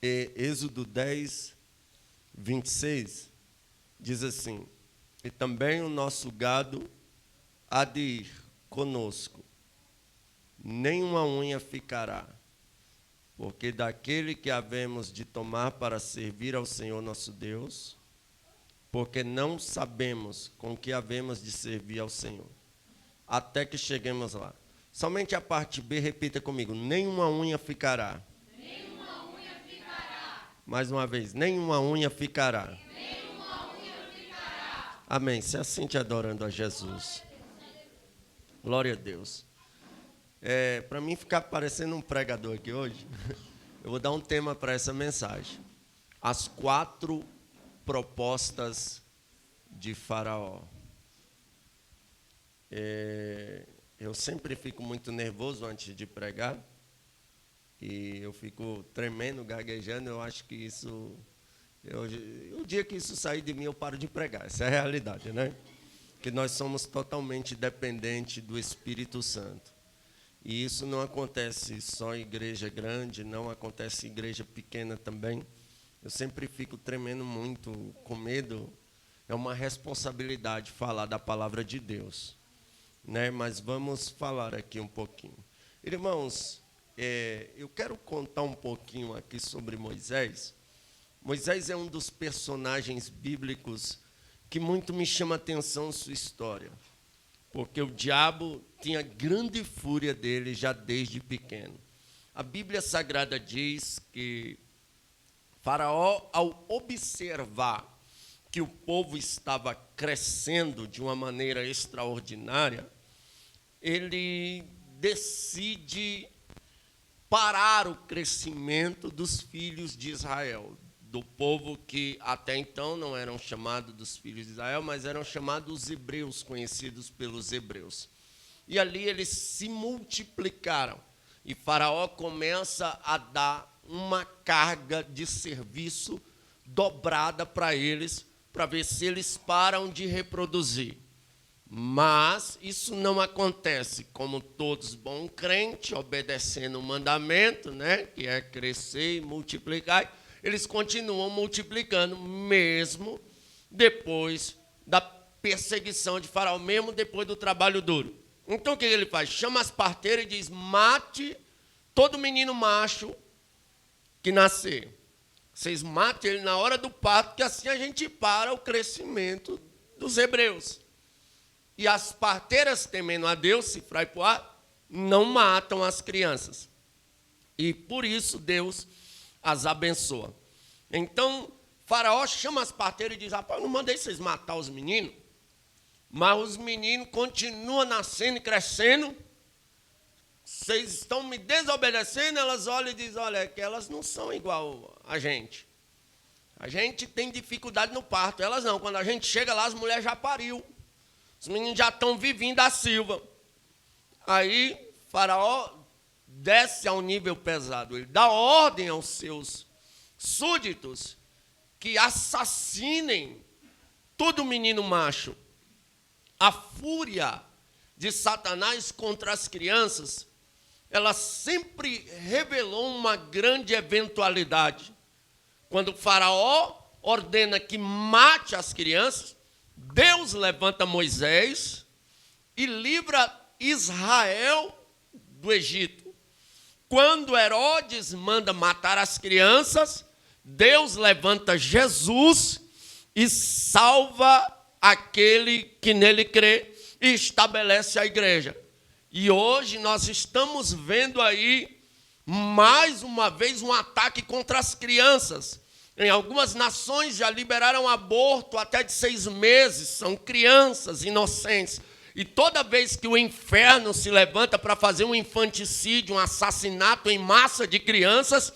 Êxodo 10, 26, diz assim: e também o nosso gado há de ir conosco, nenhuma unha ficará, porque daquele que havemos de tomar para servir ao Senhor nosso Deus, porque não sabemos com que havemos de servir ao Senhor, até que cheguemos lá. Somente a parte B, repita comigo: nenhuma unha ficará. Nenhuma unha ficará. Mais uma vez: nenhuma unha ficará. Nenhuma unha ficará. Amém. Se assim te adorando a Jesus. Glória a Deus. Para mim ficar parecendo um pregador aqui hoje, eu vou dar um tema para essa mensagem. As 4 propostas de Faraó. Eu sempre fico muito nervoso antes de pregar. E eu fico tremendo, gaguejando. Eu acho que isso... o dia que isso sair de mim, eu paro de pregar. Essa é a realidade, né? Que nós somos totalmente dependentes do Espírito Santo. E isso não acontece só em igreja grande, não acontece em igreja pequena também. Eu sempre fico tremendo muito, com medo. É uma responsabilidade falar da palavra de Deus, né? Mas vamos falar aqui um pouquinho. Irmãos, eu quero contar um pouquinho aqui sobre Moisés. Moisés é um dos personagens bíblicos que muito me chama a atenção sua história, porque o diabo tinha grande fúria dele já desde pequeno. A Bíblia Sagrada diz que Faraó, ao observar que o povo estava crescendo de uma maneira extraordinária, ele decide parar o crescimento dos filhos de Israel, do povo que até então não eram chamados dos filhos de Israel, mas eram chamados os hebreus, conhecidos pelos hebreus. E ali eles se multiplicaram. E Faraó começa a dar uma carga de serviço dobrada para eles, para ver se eles param de reproduzir. Mas isso não acontece, como todos bons crentes, obedecendo o mandamento, né, que é crescer e multiplicar. Eles continuam multiplicando, mesmo depois da perseguição de Faraó, mesmo depois do trabalho duro. Então o que ele faz? Chama as parteiras e diz: mate todo menino macho que nascer. Vocês matem ele na hora do parto, que assim a gente para o crescimento dos hebreus. E as parteiras, temendo a Deus, Sifra e Puá, não matam as crianças. E por isso Deus as abençoa. Então, Faraó chama as parteiras e diz: rapaz, eu não mandei vocês matar os meninos, mas os meninos continuam nascendo e crescendo. Vocês estão me desobedecendo. Elas olham e dizem: olha, é que elas não são igual a gente. A gente tem dificuldade no parto. Elas não. Quando a gente chega lá, as mulheres já pariu. Os meninos já estão vivinhos da Silva. Aí, Faraó desce a um nível pesado. Ele dá ordem aos seus súditos que assassinem todo menino macho. A fúria de Satanás contra as crianças, ela sempre revelou uma grande eventualidade. Quando o Faraó ordena que mate as crianças, Deus levanta Moisés e livra Israel do Egito. Quando Herodes manda matar as crianças, Deus levanta Jesus e salva aquele que nele crê e estabelece a igreja. E hoje nós estamos vendo aí, mais uma vez, um ataque contra as crianças. Em algumas nações já liberaram aborto até de 6 meses, são crianças inocentes. E toda vez que o inferno se levanta para fazer um infanticídio, um assassinato em massa de crianças,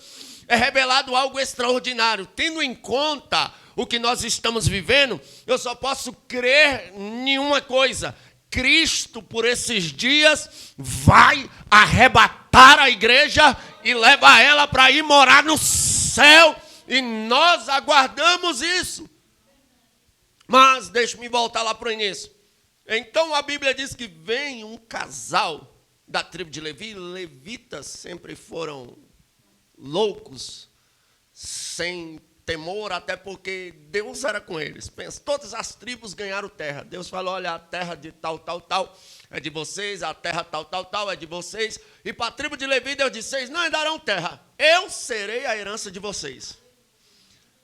é revelado algo extraordinário. Tendo em conta o que nós estamos vivendo, eu só posso crer em uma coisa: Cristo, por esses dias, vai arrebatar a igreja e levar ela para ir morar no céu. E nós aguardamos isso. Mas deixe-me voltar lá para o início. Então a Bíblia diz que vem um casal da tribo de Levi. Levitas sempre foram loucos, sem temor, até porque Deus era com eles. Pensa, todas as tribos ganharam terra. Deus falou, olha, a terra de tal, tal, tal é de vocês, a terra tal, tal, tal é de vocês. E para a tribo de Levi, Deus disse, vocês não herdarão terra, eu serei a herança de vocês.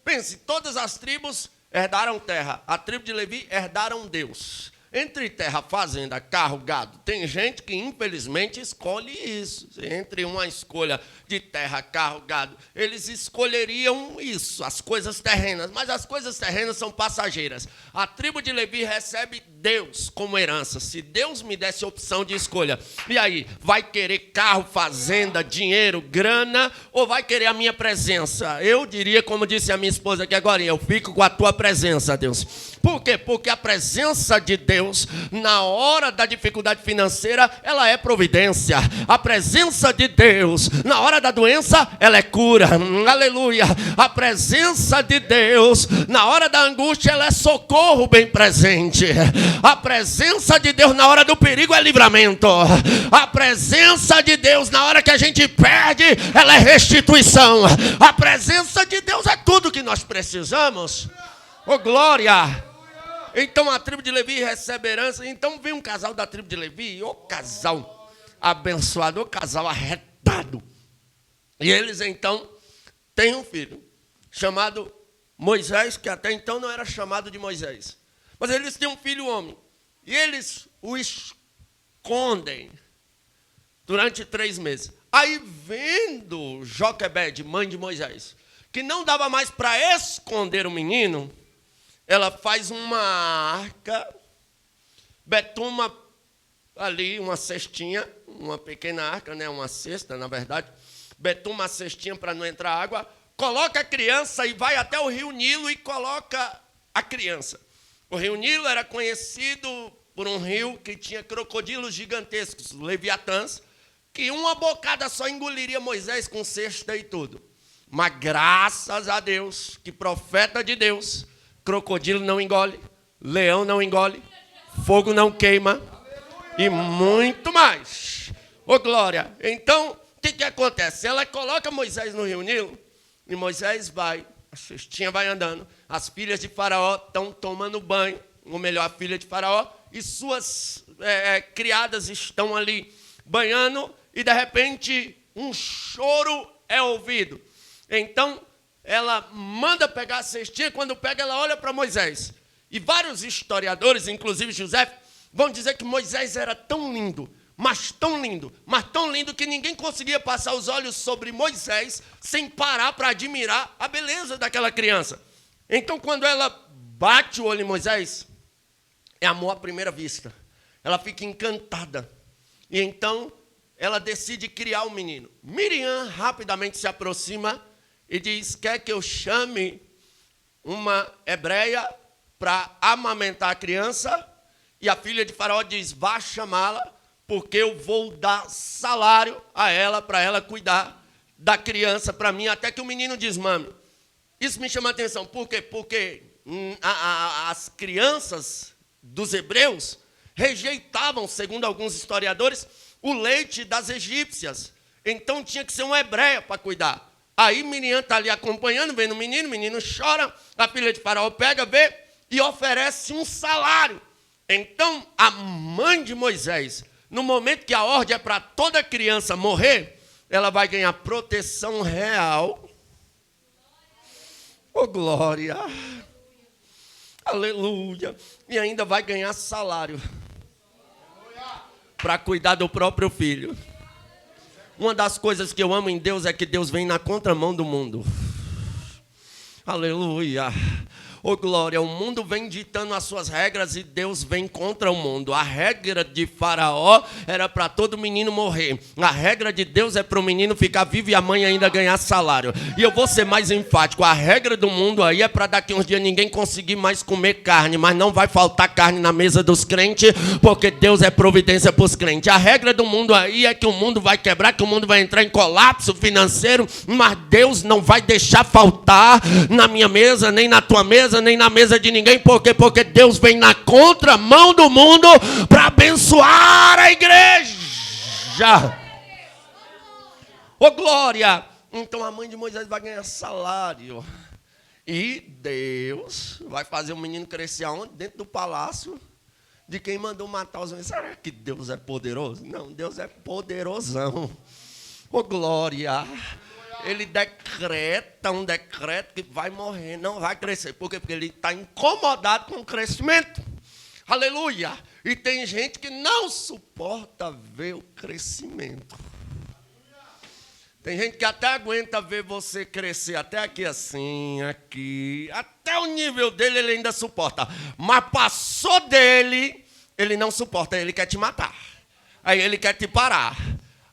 Pense, todas as tribos herdaram terra, a tribo de Levi herdaram Deus. Entre terra, fazenda, carro, gado, tem gente que infelizmente escolhe isso. Entre uma escolha de terra, carro, gado, eles escolheriam isso, as coisas terrenas. Mas as coisas terrenas são passageiras. A tribo de Levi recebe Deus como herança. Se Deus me desse opção de escolha, e aí, vai querer carro, fazenda, dinheiro, grana, ou vai querer a minha presença? Eu diria, como disse a minha esposa aqui agora, eu fico com a tua presença, Deus. Por quê? Porque a presença de Deus, na hora da dificuldade financeira, ela é providência. A presença de Deus, na hora da doença, ela é cura. Aleluia. A presença de Deus, na hora da angústia, ela é socorro bem presente. A presença de Deus, na hora do perigo, é livramento. A presença de Deus, na hora que a gente perde, ela é restituição. A presença de Deus é tudo que nós precisamos. Oh, glória! Então a tribo de Levi recebe herança. Então vem um casal da tribo de Levi, o casal abençoado, o casal arretado. E eles então têm um filho chamado Moisés, que até então não era chamado de Moisés. Mas eles têm um filho homem. E eles o escondem durante 3 meses. Aí vendo Joquebede, mãe de Moisés, que não dava mais para esconder o menino, ela faz uma arca, betuma ali uma cestinha, uma pequena arca, né, uma cesta, na verdade, betuma a cestinha para não entrar água, coloca a criança e vai até o rio Nilo e coloca a criança. O rio Nilo era conhecido por um rio que tinha crocodilos gigantescos, leviatãs, que uma bocada só engoliria Moisés com cesta e tudo. Mas graças a Deus, que profeta de Deus, crocodilo não engole, leão não engole, fogo não queima e muito mais. Ô, glória! Então, o que acontece? Ela coloca Moisés no rio Nilo e Moisés vai, a cestinha vai andando, as filhas de Faraó estão tomando banho, ou melhor, a filha de Faraó, e suas criadas estão ali banhando e, de repente, um choro é ouvido. Então, ela manda pegar a cestinha, quando pega, ela olha para Moisés. E vários historiadores, inclusive José, vão dizer que Moisés era tão lindo, mas tão lindo, que ninguém conseguia passar os olhos sobre Moisés sem parar para admirar a beleza daquela criança. Então, quando ela bate o olho em Moisés, é amor à primeira vista. Ela fica encantada. E então, ela decide criar o menino. Miriam rapidamente se aproxima e diz, quer que eu chame uma hebreia para amamentar a criança? E a filha de Faraó diz, vá chamá-la, porque eu vou dar salário a ela, para ela cuidar da criança para mim, até que o menino desmame. Isso me chama a atenção. Por quê? Porque as crianças dos hebreus rejeitavam, segundo alguns historiadores, o leite das egípcias. Então tinha que ser uma hebreia para cuidar. Aí Miriam está ali acompanhando, vendo o menino chora, a filha de Faraó pega, vê e oferece um salário. Então a mãe de Moisés, no momento que a ordem é para toda criança morrer, ela vai ganhar proteção real. Oh, glória! Aleluia! E ainda vai ganhar salário para cuidar do próprio filho. Uma das coisas que eu amo em Deus é que Deus vem na contramão do mundo. Aleluia. Oh, glória, o mundo vem ditando as suas regras e Deus vem contra o mundo. A regra de Faraó era para todo menino morrer. A regra de Deus é para o menino ficar vivo e a mãe ainda ganhar salário. E eu vou ser mais enfático. A regra do mundo aí é para daqui uns dias ninguém conseguir mais comer carne. Mas não vai faltar carne na mesa dos crentes, porque Deus é providência para os crentes. A regra do mundo aí é que o mundo vai quebrar, que o mundo vai entrar em colapso financeiro. Mas Deus não vai deixar faltar na minha mesa, nem na tua mesa, nem na mesa de ninguém. Por quê? Porque Deus vem na contramão do mundo para abençoar a igreja. Oh, glória! Então a mãe de Moisés vai ganhar salário. E Deus vai fazer o menino crescer aonde? Dentro do palácio de quem mandou matar os homens. Será que Deus é poderoso? Não, Deus é poderosão. Ô glória! Ele decreta um decreto que vai morrer, não vai crescer. Por quê? Porque ele está incomodado com o crescimento. Aleluia! E tem gente que não suporta ver o crescimento. Tem gente que até aguenta ver você crescer, até aqui assim, aqui. Até o nível dele ele ainda suporta. Mas passou dele, ele não suporta, ele quer te matar. Aí ele quer te parar.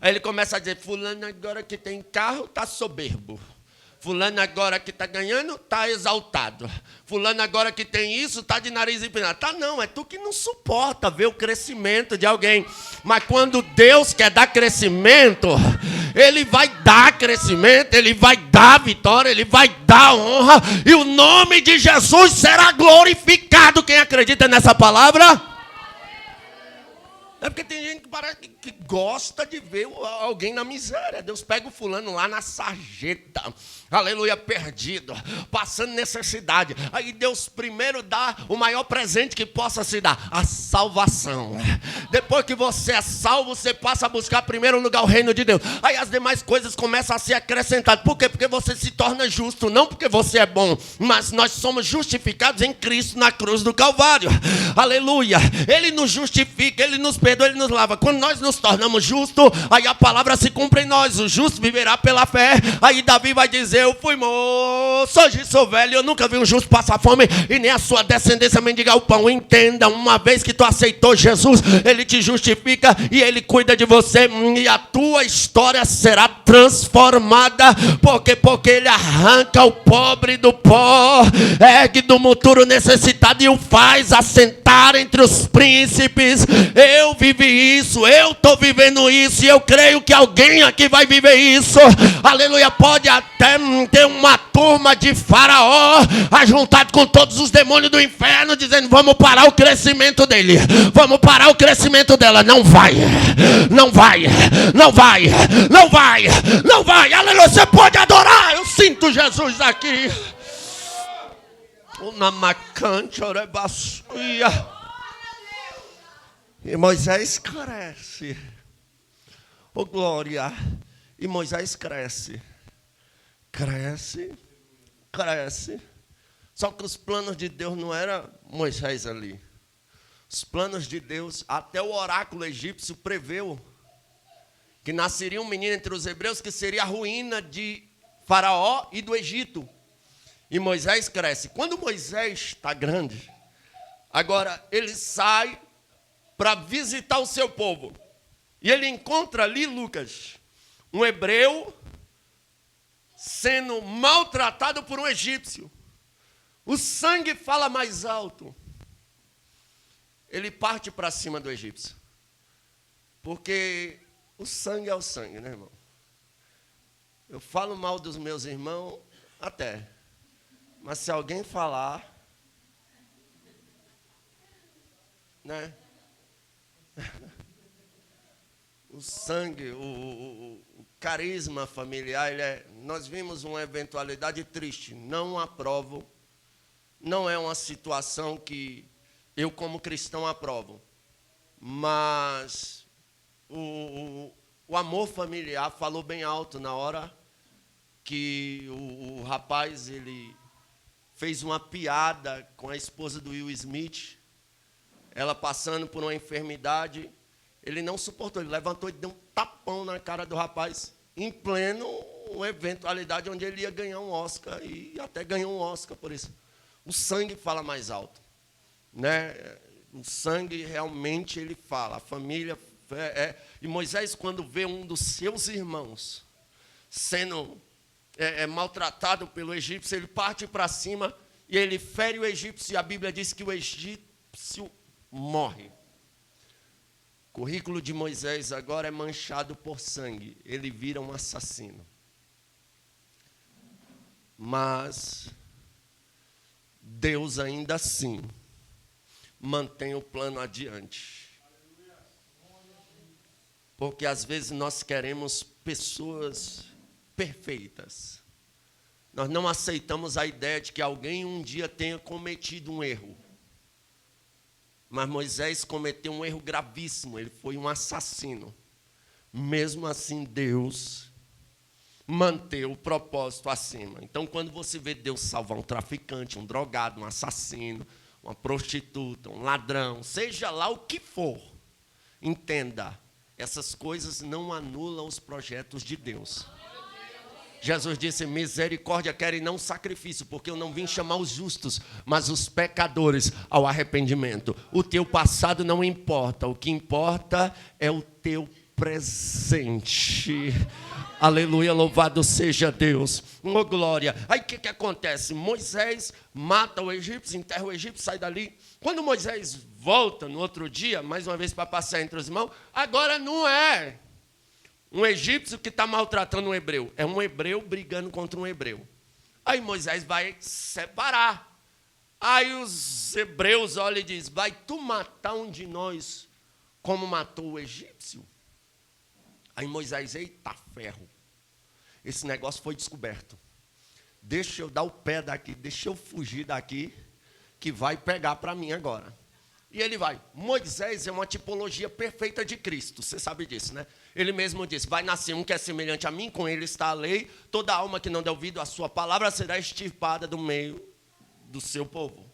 Aí ele começa a dizer, fulano agora que tem carro está soberbo. Fulano agora que está ganhando está exaltado. Fulano agora que tem isso está de nariz empinado. Tá não, é tu que não suporta ver o crescimento de alguém. Mas quando Deus quer dar crescimento, Ele vai dar crescimento, Ele vai dar vitória, Ele vai dar honra. E o nome de Jesus será glorificado. Quem acredita nessa palavra? É porque tem gente que parece que gosta de ver alguém na miséria. Deus pega o fulano lá na sarjeta, aleluia, perdido, passando necessidade. Aí Deus primeiro dá o maior presente que possa se dar, a salvação. Depois que você é salvo, você passa a buscar primeiro lugar o reino de Deus. Aí as demais coisas começam a ser acrescentadas. Por quê? Porque você se torna justo, não porque você é bom, mas nós somos justificados em Cristo na cruz do Calvário. Aleluia. Ele nos justifica, Ele nos perdoa, Ele nos lava. Quando nós nos tornamos justos, aí a palavra se cumpre em nós. O justo viverá pela fé. Aí Davi vai dizer, eu fui moço, hoje sou velho, eu nunca vi um justo passar fome e nem a sua descendência mendigar o pão. Entenda, uma vez que tu aceitou Jesus, Ele te justifica e Ele cuida de você. E a tua história será transformada. Porque Ele arranca o pobre do pó, ergue do monturo necessitado e o faz assentar entre os príncipes. Eu vivi isso, eu estou vivendo isso, e eu creio que alguém aqui vai viver isso. Aleluia. Pode até ter uma turma de Faraó ajuntado com todos os demônios do inferno, dizendo, vamos parar o crescimento dele, vamos parar o crescimento dela. Não vai, não vai, não vai, não vai, não vai. Aleluia. Você pode adorar, eu sinto Jesus aqui. E Moisés cresce. Oh glória. E Moisés cresce. Cresce. Cresce. Só que os planos de Deus não eram Moisés ali. Os planos de Deus, até o oráculo egípcio preveu que nasceria um menino entre os hebreus que seria a ruína de Faraó e do Egito. E Moisés cresce. Quando Moisés está grande, agora ele sai para visitar o seu povo. E ele encontra ali, Lucas, um hebreu sendo maltratado por um egípcio. O sangue fala mais alto. Ele parte para cima do egípcio. Porque o sangue é o sangue, né, irmão? Eu falo mal dos meus irmãos até. Mas se alguém falar, né? O sangue, o carisma familiar, nós vimos uma eventualidade triste. Não aprovo. Não é uma situação que eu, como cristão, aprovo. Mas o amor familiar falou bem alto na hora que o rapaz, ele fez uma piada com a esposa do Will Smith, ela passando por uma enfermidade. Ele não suportou, ele levantou e deu um tapão na cara do rapaz, em pleno uma eventualidade onde ele ia ganhar um Oscar, e até ganhou um Oscar por isso. O sangue fala mais alto, né? O sangue realmente ele fala. A família e Moisés, quando vê um dos seus irmãos sendo maltratado pelo egípcio, ele parte para cima e ele fere o egípcio, e a Bíblia diz que o egípcio morre. O currículo de Moisés agora é manchado por sangue. Ele vira um assassino. Mas Deus ainda assim mantém o plano adiante. Porque às vezes nós queremos pessoas perfeitas. Nós não aceitamos a ideia de que alguém um dia tenha cometido um erro. Mas Moisés cometeu um erro gravíssimo, ele foi um assassino. Mesmo assim, Deus manteve o propósito acima. Então, quando você vê Deus salvar um traficante, um drogado, um assassino, uma prostituta, um ladrão, seja lá o que for, entenda, essas coisas não anulam os projetos de Deus. Jesus disse, misericórdia quero e não sacrifício, porque eu não vim chamar os justos, mas os pecadores ao arrependimento. O teu passado não importa, o que importa é o teu presente. Aleluia, louvado seja Deus. Oh, glória. Aí o que acontece? Moisés mata o egípcio, enterra o egípcio, sai dali. Quando Moisés volta no outro dia, mais uma vez para passear entre os irmãos, agora não é um egípcio que está maltratando um hebreu. É um hebreu brigando contra um hebreu. Aí Moisés vai separar. Aí os hebreus olham e dizem, vai tu matar um de nós como matou o egípcio? Aí Moisés, eita ferro. Esse negócio foi descoberto. Deixa eu dar o pé daqui, deixa eu fugir daqui, que vai pegar para mim agora. E ele vai. Moisés é uma tipologia perfeita de Cristo. Você sabe disso, né? Ele mesmo disse, vai nascer um que é semelhante a mim, com ele está a lei. Toda alma que não der ouvido à sua palavra será extirpada do meio do seu povo.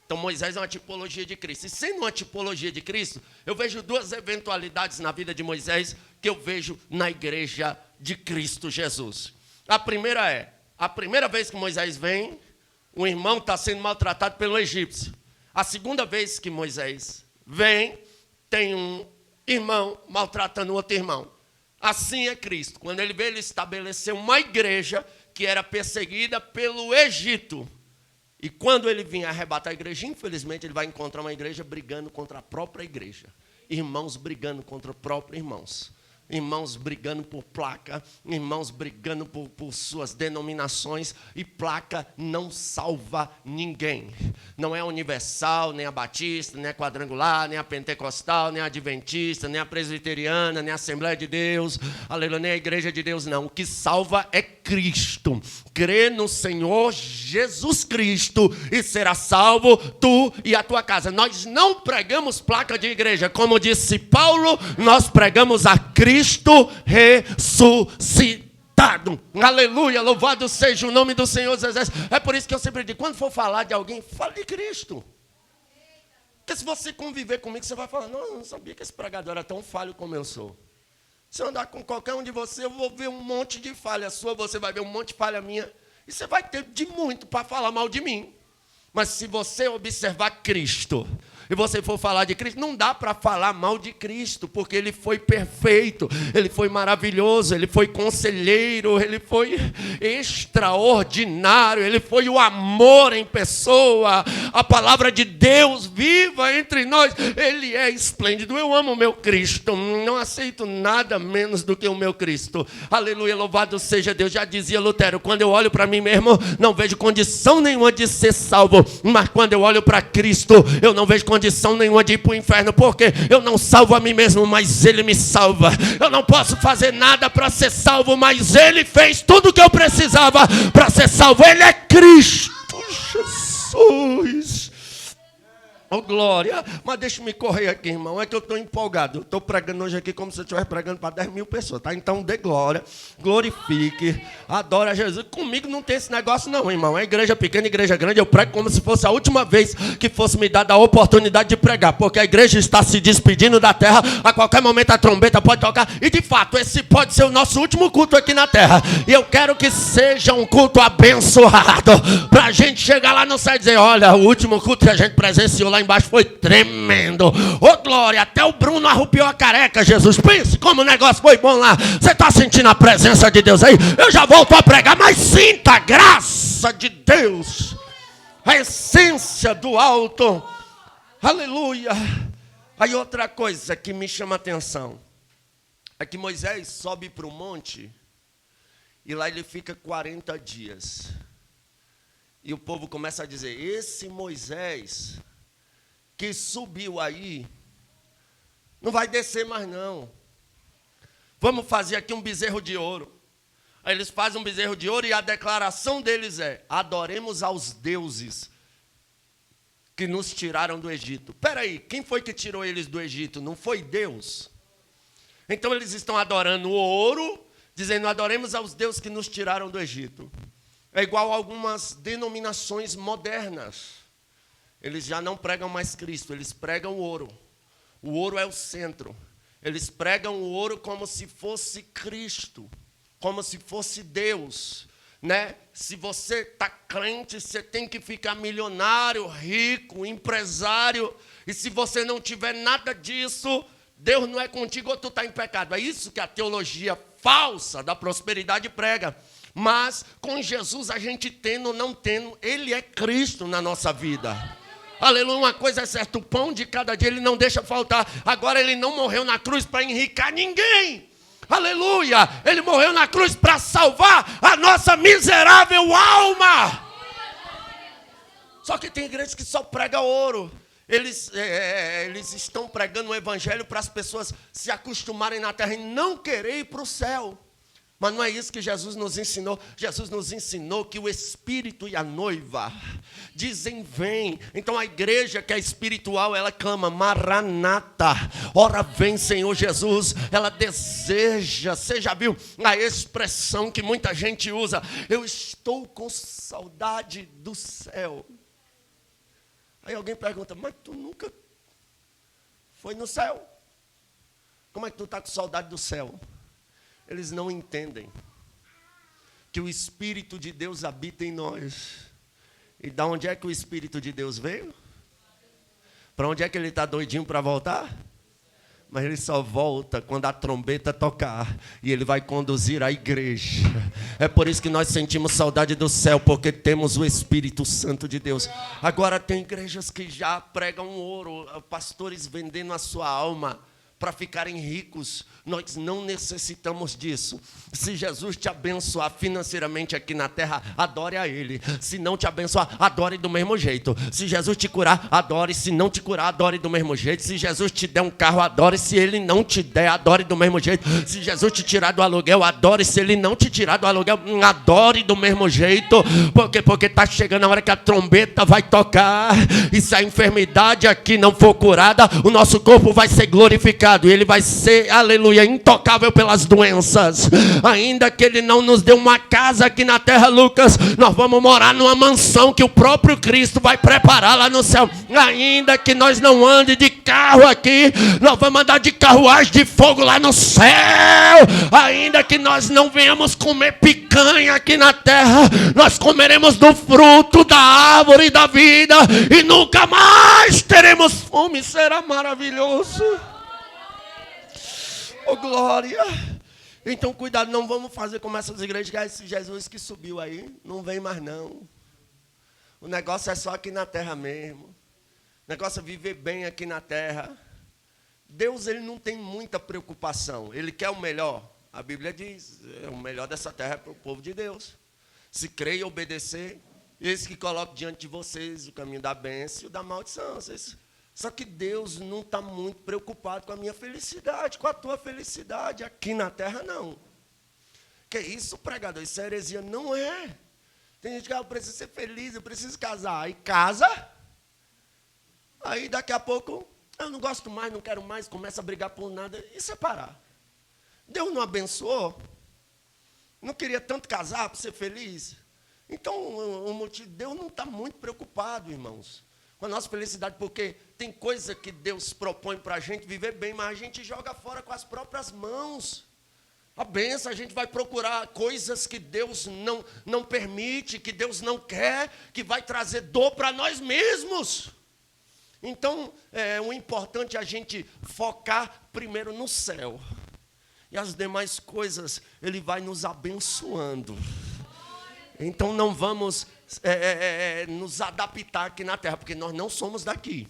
Então Moisés é uma tipologia de Cristo. E sendo uma tipologia de Cristo, eu vejo duas eventualidades na vida de Moisés que eu vejo na igreja de Cristo Jesus. A primeira é, a primeira vez que Moisés vem, o irmão está sendo maltratado pelo egípcio. A segunda vez que Moisés vem, tem um irmão maltratando outro irmão. Assim é Cristo. Quando ele veio, ele estabeleceu uma igreja que era perseguida pelo Egito. E quando ele vinha arrebatar a igreja, infelizmente, ele vai encontrar uma igreja brigando contra a própria igreja. Irmãos brigando contra próprios irmãos. Irmãos brigando por placa, irmãos brigando por suas denominações, e placa não salva ninguém. Não é a universal, nem a batista, nem a quadrangular, nem a pentecostal, nem a adventista, nem a presbiteriana, nem a Assembleia de Deus, aleluia, nem a igreja de Deus, não. O que salva é Cristo. Crê no Senhor Jesus Cristo e será salvo tu e a tua casa. Nós não pregamos placa de igreja, como disse Paulo, nós pregamos a Cristo ressuscitado. Aleluia, louvado seja o nome do Senhor dos Exércitos. É por isso que eu sempre digo, quando for falar de alguém, fale de Cristo. Porque se você conviver comigo, você vai falar, não, eu não sabia que esse pregador era tão falho como eu sou. Se eu andar com qualquer um de vocês, eu vou ver um monte de falha sua, você vai ver um monte de falha minha, e você vai ter de muito para falar mal de mim. Mas se você observar Cristo, e você for falar de Cristo, não dá para falar mal de Cristo, porque ele foi perfeito, ele foi maravilhoso, ele foi conselheiro, ele foi extraordinário, ele foi o amor em pessoa, a palavra de Deus viva entre nós, ele é esplêndido. Eu amo o meu Cristo, não aceito nada menos do que o meu Cristo. Aleluia, louvado seja Deus. Já dizia Lutero, quando eu olho para mim mesmo, não vejo condição nenhuma de ser salvo, mas quando eu olho para Cristo, eu não vejo condição nenhuma de ir para o inferno, porque eu não salvo a mim mesmo, mas Ele me salva. Eu não posso fazer nada para ser salvo, mas Ele fez tudo o que eu precisava para ser salvo. Ele é Cristo Jesus. Oh, glória. Mas deixa eu me correr aqui, irmão. É que eu estou empolgado. Eu estou pregando hoje aqui como se eu estivesse pregando para 10 mil pessoas, tá? Então dê glória, glorifique, adora Jesus. Comigo não tem esse negócio não, irmão. É igreja pequena, igreja grande. Eu prego como se fosse a última vez que fosse me dada a oportunidade de pregar, porque a igreja está se despedindo da terra. A qualquer momento a trombeta pode tocar. E de fato, esse pode ser o nosso último culto aqui na terra. E eu quero que seja um culto abençoado, para a gente chegar lá no céu e dizer, olha, o último culto que a gente presenciou lá embaixo foi tremendo. Ô, glória, até o Bruno arrupiou a careca, Jesus. Pense como o negócio foi bom lá. Você está sentindo a presença de Deus aí? Eu já volto a pregar, mas sinta a graça de Deus, a essência do alto. Aleluia. Aí outra coisa que me chama a atenção é que Moisés sobe para o monte e lá ele fica 40 dias. E o povo começa a dizer, esse Moisés que subiu aí, não vai descer mais não. Vamos fazer aqui um bezerro de ouro. Aí eles fazem um bezerro de ouro e a declaração deles é: adoremos aos deuses que nos tiraram do Egito. Espera aí, quem foi que tirou eles do Egito? Não foi Deus? Então eles estão adorando o ouro, dizendo: adoremos aos deuses que nos tiraram do Egito. É igual a algumas denominações modernas. Eles já não pregam mais Cristo, eles pregam o ouro. O ouro é o centro. Eles pregam o ouro como se fosse Cristo, como se fosse Deus, né? Se você está crente, você tem que ficar milionário, rico, empresário. E se você não tiver nada disso, Deus não é contigo ou tu está em pecado. É isso que a teologia falsa da prosperidade prega. Mas com Jesus, a gente tendo ou não tendo, Ele é Cristo na nossa vida. Aleluia, uma coisa é certa, o pão de cada dia Ele não deixa faltar. Agora Ele não morreu na cruz para enricar ninguém. Aleluia, Ele morreu na cruz para salvar a nossa miserável alma. Só que tem igrejas que só pregam ouro. Eles estão pregando o evangelho para as pessoas se acostumarem na terra e não querer ir para o céu. Mas não é isso que Jesus nos ensinou. Jesus nos ensinou que o Espírito e a noiva dizem: vem. Então a igreja que é espiritual, ela clama: Maranata, ora vem Senhor Jesus. Ela deseja. Você já viu a expressão que muita gente usa: eu estou com saudade do céu. Aí alguém pergunta: mas tu nunca foi no céu? Como é que tu está com saudade do céu? Eles não entendem que o Espírito de Deus habita em nós. E da onde é que o Espírito de Deus veio? Para onde é que ele está doidinho para voltar? Mas ele só volta quando a trombeta tocar. E ele vai conduzir a igreja. É por isso que nós sentimos saudade do céu, porque temos o Espírito Santo de Deus. Agora tem igrejas que já pregam ouro, pastores vendendo a sua alma para ficarem ricos. Nós não necessitamos disso. Se Jesus te abençoar financeiramente aqui na terra, adore a Ele. Se não te abençoar, adore do mesmo jeito. Se Jesus te curar, adore. Se não te curar, adore do mesmo jeito. Se Jesus te der um carro, adore. Se Ele não te der, adore do mesmo jeito. Se Jesus te tirar do aluguel, adore. Se Ele não te tirar do aluguel, adore do mesmo jeito. Porque está chegando a hora que a trombeta vai tocar. E se a enfermidade aqui não for curada, o nosso corpo vai ser glorificado. E ele vai ser, aleluia, intocável pelas doenças. Ainda que ele não nos dê uma casa aqui na terra, Lucas, nós vamos morar numa mansão que o próprio Cristo vai preparar lá no céu. Ainda que nós não ande de carro aqui, nós vamos andar de carruagem de fogo lá no céu. Ainda que nós não venhamos comer picanha aqui na terra, nós comeremos do fruto da árvore da vida e nunca mais teremos fome. Será maravilhoso. Oh, glória. Então cuidado, não vamos fazer como essas igrejas, que esse Jesus que subiu aí, não vem mais não. O negócio é só aqui na terra mesmo. O negócio é viver bem aqui na terra. Deus, ele não tem muita preocupação. Ele quer o melhor. A Bíblia diz: o melhor dessa terra é para o povo de Deus. Se crer e obedecer, eis que coloco diante de vocês o caminho da bênção e o da maldição. Só que Deus não está muito preocupado com a minha felicidade, com a tua felicidade. Aqui na terra, não. Que isso, pregador? Isso é heresia? Não é. Tem gente que eu preciso ser feliz, eu preciso casar. Aí casa. Aí daqui a pouco, eu não gosto mais, não quero mais, começa a brigar por nada e separar. Deus não abençoou? Não queria tanto casar para ser feliz? Então, o motivo, Deus não está muito preocupado, irmãos, com a nossa felicidade, porque tem coisa que Deus propõe para a gente viver bem, mas a gente joga fora com as próprias mãos. A bênção, a gente vai procurar coisas que Deus não permite, que Deus não quer, que vai trazer dor para nós mesmos. Então, o importante é a gente focar primeiro no céu. E as demais coisas, Ele vai nos abençoando. Então, não vamos nos adaptar aqui na terra, porque nós não somos daqui.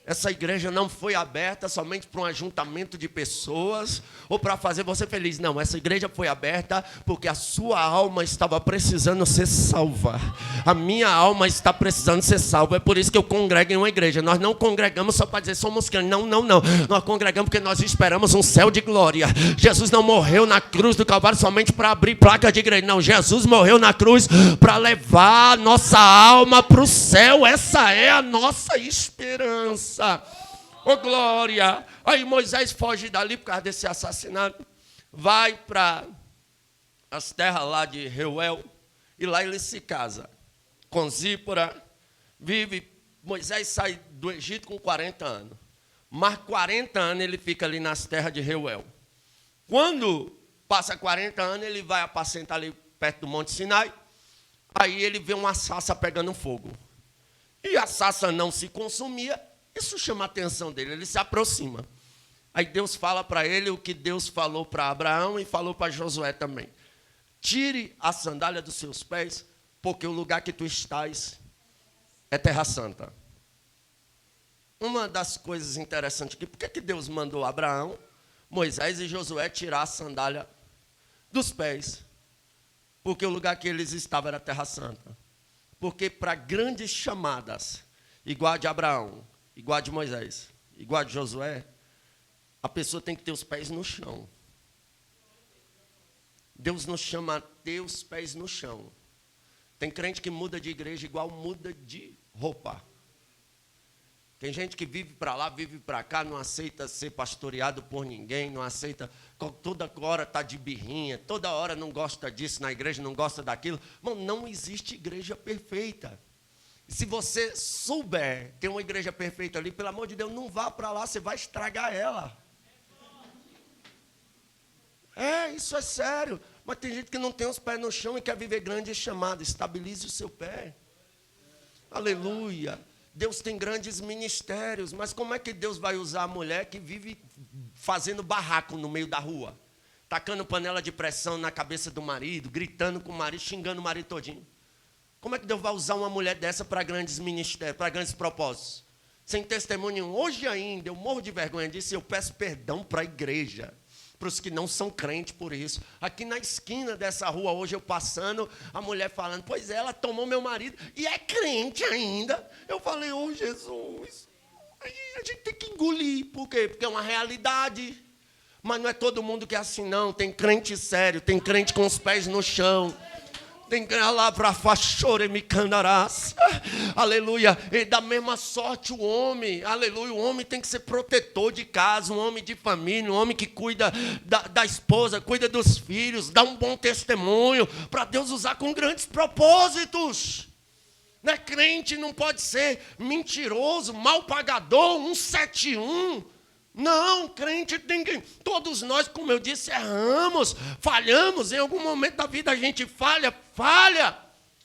Essa igreja não foi aberta somente para um ajuntamento de pessoas ou para fazer você feliz. Não, essa igreja foi aberta porque a sua alma estava precisando ser salva. A minha alma está precisando ser salva. É por isso que eu congrego em uma igreja. Nós não congregamos só para dizer somos crentes. Não, não, não. Nós congregamos porque nós esperamos um céu de glória. Jesus não morreu na cruz do Calvário somente para abrir placa de igreja. Não, Jesus morreu na cruz para levar a nossa alma para o céu. Essa é a nossa esperança. Oh, glória! Aí Moisés foge dali por causa desse assassinato, vai para as terras lá de Reuel, e lá ele se casa com Zípora, vive. Moisés sai do Egito com 40 anos, mas 40 anos ele fica ali nas terras de Reuel. Quando passa 40 anos, ele vai apacentar ali perto do Monte Sinai, aí ele vê uma sarça pegando fogo, e a sarça não se consumia. Isso chama a atenção dele, ele se aproxima. Aí Deus fala para ele o que Deus falou para Abraão e falou para Josué também. Tire a sandália dos seus pés, porque o lugar que tu estás é terra santa. Uma das coisas interessantes aqui, por que Deus mandou Abraão, Moisés e Josué tirar a sandália dos pés? Porque o lugar que eles estavam era terra santa. Porque para grandes chamadas, igual a de Abraão, igual a de Moisés, igual a de Josué, a pessoa tem que ter os pés no chão. Deus nos chama a ter os pés no chão. Tem crente que muda de igreja igual muda de roupa. Tem gente que vive para lá, vive para cá, não aceita ser pastoreado por ninguém, não aceita, toda hora está de birrinha, toda hora não gosta disso na igreja, não gosta daquilo. Irmão, não existe igreja perfeita. Se você souber ter uma igreja perfeita ali, pelo amor de Deus, não vá para lá, você vai estragar ela. Isso é sério. Mas tem gente que não tem os pés no chão e quer viver grande chamada. Estabilize o seu pé. Aleluia. Deus tem grandes ministérios, mas como é que Deus vai usar a mulher que vive fazendo barraco no meio da rua? Tacando panela de pressão na cabeça do marido, gritando com o marido, xingando o marido todinho. Como é que Deus vai usar uma mulher dessa para grandes ministérios, para grandes propósitos? Sem testemunho nenhum. Hoje ainda, eu morro de vergonha disso e eu peço perdão para a igreja, para os que não são crentes por isso. Aqui na esquina dessa rua, hoje eu passando, a mulher falando, pois é, ela tomou meu marido e é crente ainda. Eu falei, oh Jesus, a gente tem que engolir. Por quê? Porque é uma realidade. Mas não é todo mundo que é assim, não. Tem crente sério, tem crente com os pés no chão. Tem me candarás. Aleluia. E da mesma sorte o homem. Aleluia. O homem tem que ser protetor de casa, um homem de família, um homem que cuida da esposa, cuida dos filhos, dá um bom testemunho para Deus usar com grandes propósitos. Não é crente, não pode ser mentiroso, mal pagador, 171. Não, crente tem que... Todos nós, como eu disse, erramos, falhamos. Em algum momento da vida a gente falha.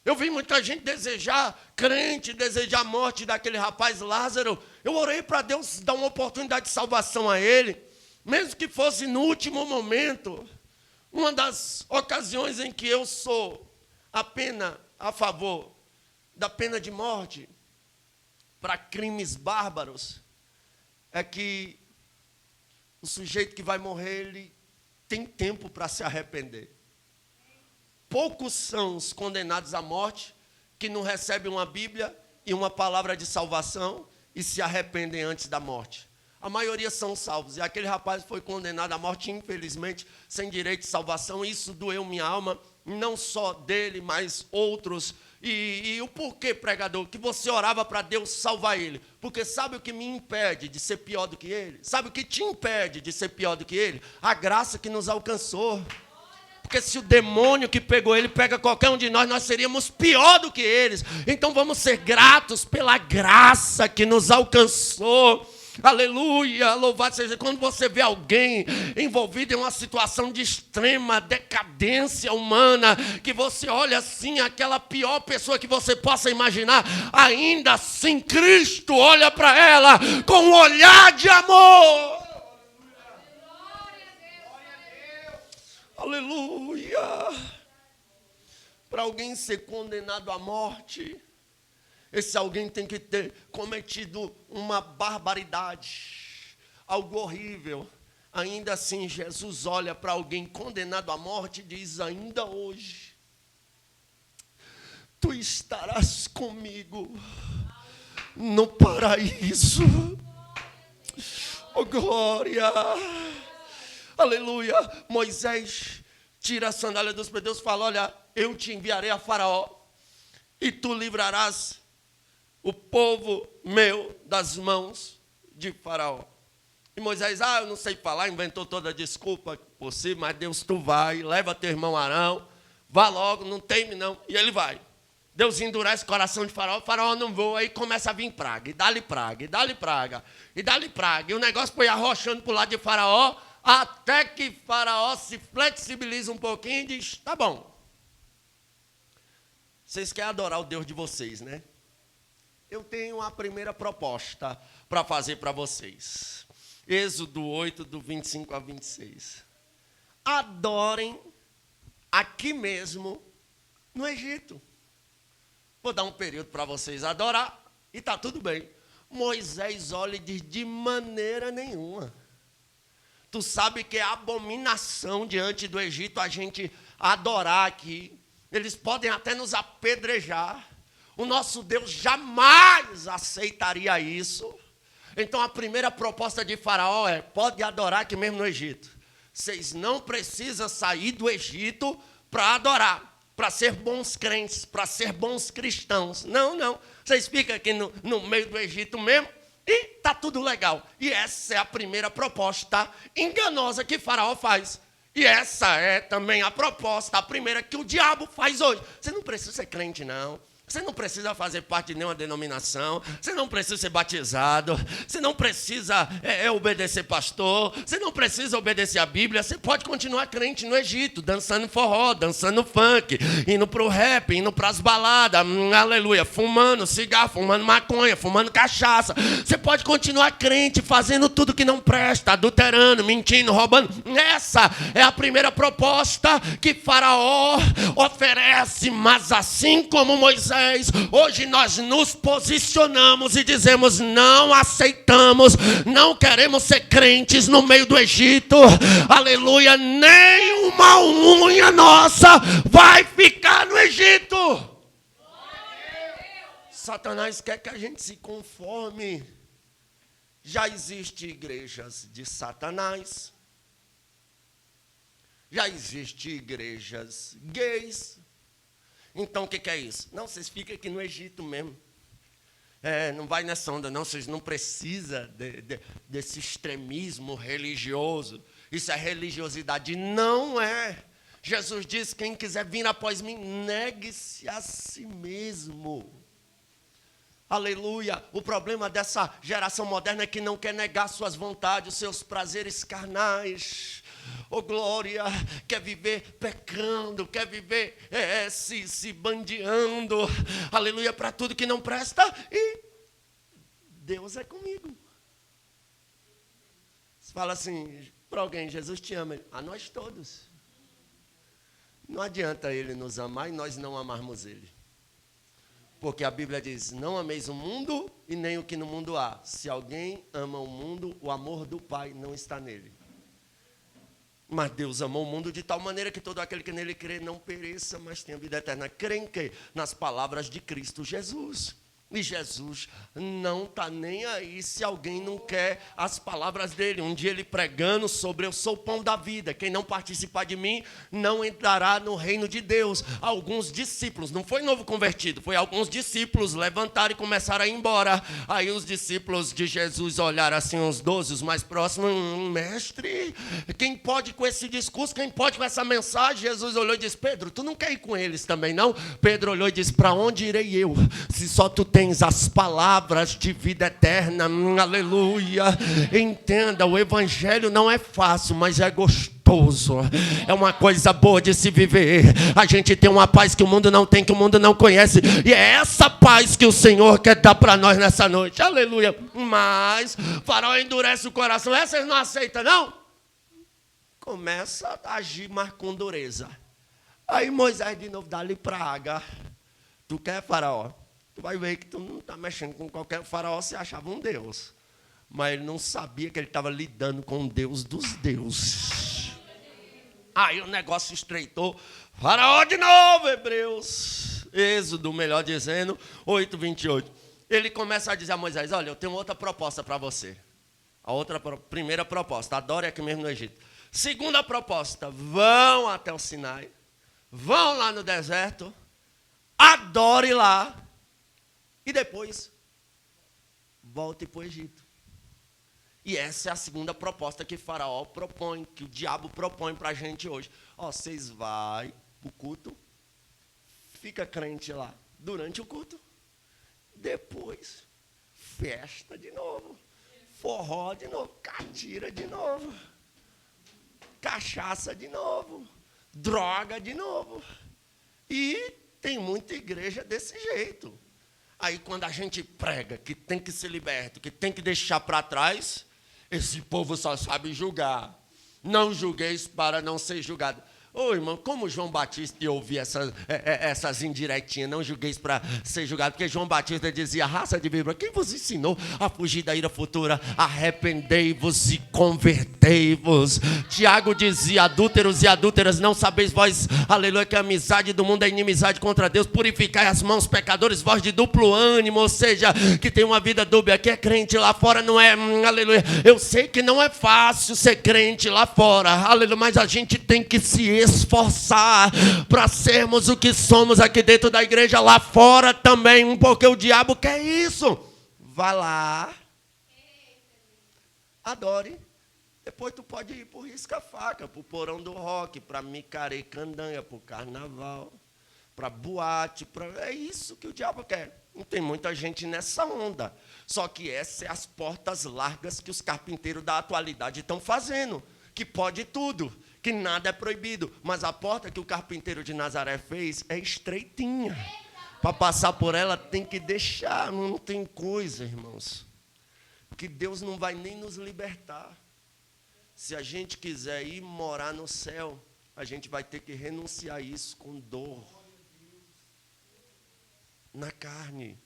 Eu vi muita gente desejar, crente, desejar a morte daquele rapaz Lázaro. Eu orei para Deus dar uma oportunidade de salvação a ele, mesmo que fosse no último momento. Uma das ocasiões em que eu sou a favor da pena de morte para crimes bárbaros é que o sujeito que vai morrer, ele tem tempo para se arrepender. Poucos são os condenados à morte que não recebem uma Bíblia e uma palavra de salvação e se arrependem antes da morte. A maioria são salvos. E aquele rapaz foi condenado à morte, infelizmente, sem direito de salvação. Isso doeu minha alma, não só dele, mas outros. E o porquê, pregador? Que você orava para Deus salvar ele. Porque sabe o que me impede de ser pior do que ele? Sabe o que te impede de ser pior do que ele? A graça que nos alcançou. Porque se o demônio que pegou ele pega qualquer um de nós, nós seríamos pior do que eles. Então vamos ser gratos pela graça que nos alcançou. Aleluia, louvado seja. Quando você vê alguém envolvido em uma situação de extrema decadência humana, que você olha assim, aquela pior pessoa que você possa imaginar, ainda assim Cristo olha para ela com um olhar de amor. Aleluia. Para alguém ser condenado à morte, Esse alguém tem que ter cometido uma barbaridade, algo horrível. Ainda assim, Jesus olha para alguém condenado à morte e diz: ainda hoje, tu estarás comigo no paraíso. Oh, glória! Aleluia! Moisés tira a sandália dos pés. Deus fala: olha, eu te enviarei a Faraó e tu livrarás o povo meu das mãos de Faraó. E Moisés: eu não sei falar, inventou toda a desculpa possível, mas Deus, tu vai, leva teu irmão Arão, vá logo, não teme não. E ele vai. Deus endurece o coração de Faraó, Faraó não voa, aí começa a vir praga, e dá-lhe praga, e dá-lhe praga, e dá-lhe praga. E o negócio foi arrochando para o lado de Faraó, até que Faraó se flexibiliza um pouquinho e diz: tá bom. Vocês querem adorar o Deus de vocês, né? Eu tenho a primeira proposta para fazer para vocês. Êxodo 8, do 25 a 26. Adorem aqui mesmo no Egito. Vou dar um período para vocês adorar e está tudo bem. Moisés olha e diz: de maneira nenhuma. Tu sabe que é abominação diante do Egito a gente adorar aqui. Eles podem até nos apedrejar. O nosso Deus jamais aceitaria isso. Então a primeira proposta de Faraó é: pode adorar aqui mesmo no Egito. Vocês não precisam sair do Egito para adorar, para ser bons crentes, para ser bons cristãos. Não, não. Vocês ficam aqui no meio do Egito mesmo e está tudo legal. E essa é a primeira proposta enganosa que Faraó faz. E essa é também a proposta, a primeira que o diabo faz hoje. Você não precisa ser crente, não. Você não precisa fazer parte de nenhuma denominação. Você não precisa ser batizado. Você não precisa obedecer pastor. Você não precisa obedecer a Bíblia. Você pode continuar crente no Egito, dançando forró, dançando funk, indo para o rap, indo para as baladas, aleluia, fumando cigarro, fumando maconha, fumando cachaça. Você pode continuar crente, fazendo tudo que não presta, adulterando, mentindo, roubando. Essa é a primeira proposta que Faraó oferece. Mas assim como Moisés, hoje nós nos posicionamos e dizemos: não aceitamos, não queremos ser crentes no meio do Egito, aleluia, nem uma unha nossa vai ficar no Egito. Satanás quer que a gente se conforme. Já existem igrejas de Satanás, já existem igrejas gays. Então, o que é isso? Não, vocês ficam aqui no Egito mesmo. Não vai nessa onda, não. Vocês não precisam desse extremismo religioso. Isso é religiosidade. Não é. Jesus diz: quem quiser vir após mim, negue-se a si mesmo. Aleluia. O problema dessa geração moderna é que não quer negar suas vontades, os seus prazeres carnais. Oh, glória, quer viver pecando, quer viver se bandeando, aleluia, para tudo que não presta, e Deus é comigo. Você fala assim para alguém: Jesus te ama. A nós todos. Não adianta Ele nos amar e nós não amarmos Ele. Porque a Bíblia diz: não ameis o mundo e nem o que no mundo há. Se alguém ama o mundo, o amor do Pai não está nele. Mas Deus amou o mundo de tal maneira que todo aquele que nele crê não pereça, mas tenha vida eterna. Crê em quê? Nas palavras de Cristo Jesus. E Jesus não está nem aí se alguém não quer as palavras dele. Um dia ele pregando sobre: eu sou o pão da vida, quem não participar de mim não entrará no reino de Deus. Alguns discípulos, não foi novo convertido, foi alguns discípulos levantaram e começaram a ir embora. Aí os discípulos de Jesus olharam assim, os 12, os mais próximos: mestre, quem pode com esse discurso, quem pode com essa mensagem? Jesus olhou e disse: Pedro, tu não quer ir com eles também não? Pedro olhou e disse: para onde irei eu, se só tu tens as palavras de vida eterna? Aleluia. Entenda, o evangelho não é fácil, mas é gostoso. É uma coisa boa de se viver. A gente tem uma paz que o mundo não tem, que o mundo não conhece, e é essa paz que o Senhor quer dar para nós nessa noite. Aleluia. Mas Faraó endurece o coração. Vocês não aceitam, não? Começa a agir mais com dureza. Aí Moisés de novo dá-lhe praga. Tu quer, Faraó? tu vai ver que tu não está mexendo com qualquer faraó, se achava um Deus. Mas ele não sabia que ele estava lidando com o Deus dos deuses. Aí o negócio estreitou. Faraó de novo, Hebreus. Êxodo, melhor dizendo, 8:28. Ele começa a dizer a Moisés, olha, eu tenho outra proposta para você. Primeira proposta, adore aqui mesmo no Egito. Segunda proposta, vão até o Sinai. Vão lá no deserto. Adore lá. E depois, volte para o Egito. E essa é a segunda proposta que Faraó propõe, que o diabo propõe para a gente hoje. Ó, vocês vão para o culto, fica crente lá durante o culto, depois festa de novo, forró de novo, catira de novo, cachaça de novo, droga de novo. E tem muita igreja desse jeito. Aí quando a gente prega que tem que ser liberto, que tem que deixar para trás, esse povo só sabe julgar. Não julgueis para não ser julgado. Ô, irmão, como João Batista ia ouvir essas indiretinhas, não julgueis para ser julgado, porque João Batista dizia, raça de víbora, quem vos ensinou a fugir da ira futura? Arrependei-vos e convertei-vos. Tiago dizia, adúlteros e adúlteras, não sabeis vós, aleluia, que a amizade do mundo é inimizade contra Deus, purificai as mãos, pecadores, vós de duplo ânimo, ou seja, que tem uma vida dúbia, que é crente lá fora, não é, aleluia. Eu sei que não é fácil ser crente lá fora, aleluia, mas a gente tem que se esforçar para sermos o que somos aqui dentro da igreja, lá fora também, porque o diabo quer isso. Vá lá, adore, depois tu pode ir para o risca-faca, para o porão do rock, para micarecandanha, para o carnaval, para boate, é isso que o diabo quer. Não tem muita gente nessa onda, só que essas são as portas largas que os carpinteiros da atualidade estão fazendo, que pode tudo, que nada é proibido, mas a porta que o carpinteiro de Nazaré fez é estreitinha. Para passar por ela tem que deixar, não tem coisa, irmãos, que Deus não vai nem nos libertar. Se a gente quiser ir morar no céu, a gente vai ter que renunciar a isso com dor na carne.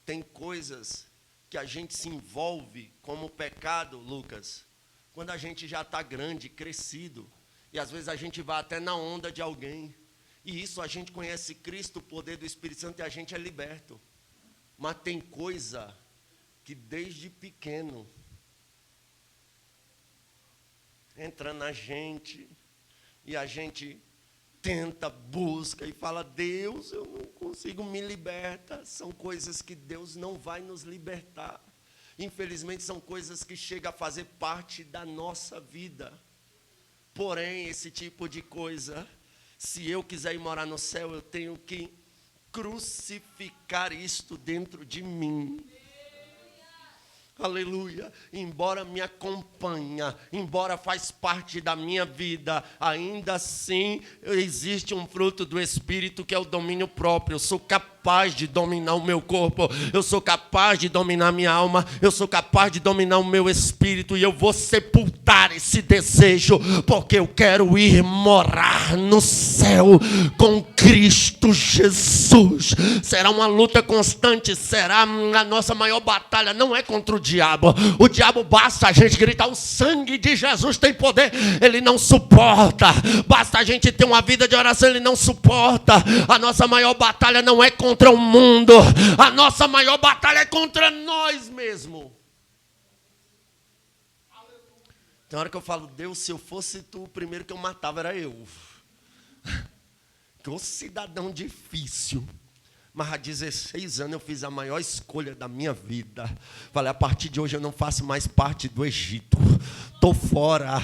Tem coisas que a gente se envolve como pecado, Lucas, quando a gente já está grande, crescido, e às vezes a gente vai até na onda de alguém, e isso a gente conhece Cristo, o poder do Espírito Santo, e a gente é liberto. Mas tem coisa que desde pequeno entra na gente, e a gente tenta, busca e fala, Deus, eu não consigo me libertar. São coisas que Deus não vai nos libertar. Infelizmente, são coisas que chegam a fazer parte da nossa vida. Porém, esse tipo de coisa, se eu quiser ir morar no céu, eu tenho que crucificar isto dentro de mim. Aleluia, embora me acompanha, embora faz parte da minha vida, ainda assim existe um fruto do Espírito que é o domínio próprio. Eu sou capaz de dominar o meu corpo, eu sou capaz de dominar a minha alma, eu sou capaz de dominar o meu espírito, e eu vou sepultar esse desejo, porque eu quero ir morar no céu com Cristo Jesus. Será uma luta constante, será a nossa maior batalha, não é contra o diabo. O diabo, basta a gente gritar, o sangue de Jesus tem poder, ele não suporta. Basta a gente ter uma vida de oração, ele não suporta. A nossa maior batalha não é contra o mundo, a nossa maior batalha é contra nós mesmos. Tem hora que eu falo, Deus, se eu fosse tu, o primeiro que eu matava era eu. Que cidadão difícil. Mas há 16 anos eu fiz a maior escolha da minha vida. Falei, a partir de hoje eu não faço mais parte do Egito. Estou fora.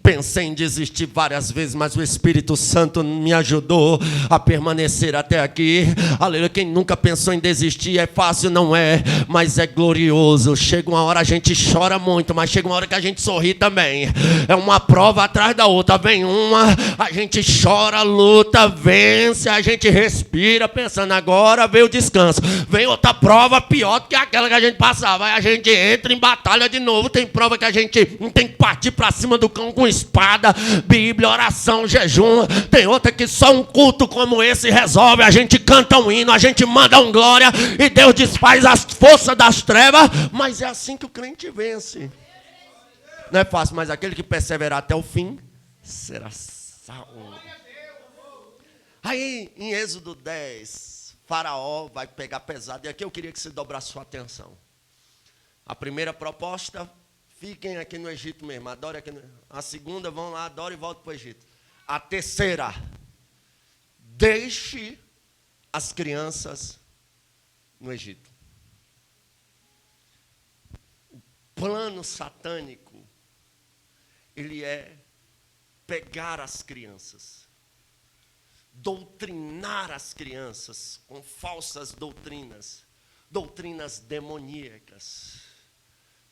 Pensei em desistir várias vezes, mas o Espírito Santo me ajudou a permanecer até aqui. Aleluia. Quem nunca pensou em desistir, é fácil, não é, mas é glorioso. Chega uma hora a gente chora muito, mas chega uma hora que a gente sorri também. É uma prova atrás da outra. Vem uma, a gente chora, luta, vence, a gente respira pensando, agora veio o descanso. Vem outra prova pior do que aquela que a gente passava, aí a gente entra em batalha de novo. Tem prova que a gente tem que partir para cima do cão com espada, Bíblia, oração, jejum. Tem outra que só um culto como esse resolve. A gente canta um hino, a gente manda um glória e Deus desfaz as forças das trevas. Mas é assim que o crente vence. Não é fácil, mas aquele que perseverar até o fim será salvo. Aí, em Êxodo 10, Faraó vai pegar pesado. E aqui eu queria que você dobrasse sua atenção. A primeira proposta, fiquem aqui no Egito mesmo, adorem aqui. A segunda, vão lá, adorem e voltem para o Egito. A terceira, deixe as crianças no Egito. O plano satânico, ele é pegar as crianças, doutrinar as crianças com falsas doutrinas, doutrinas demoníacas.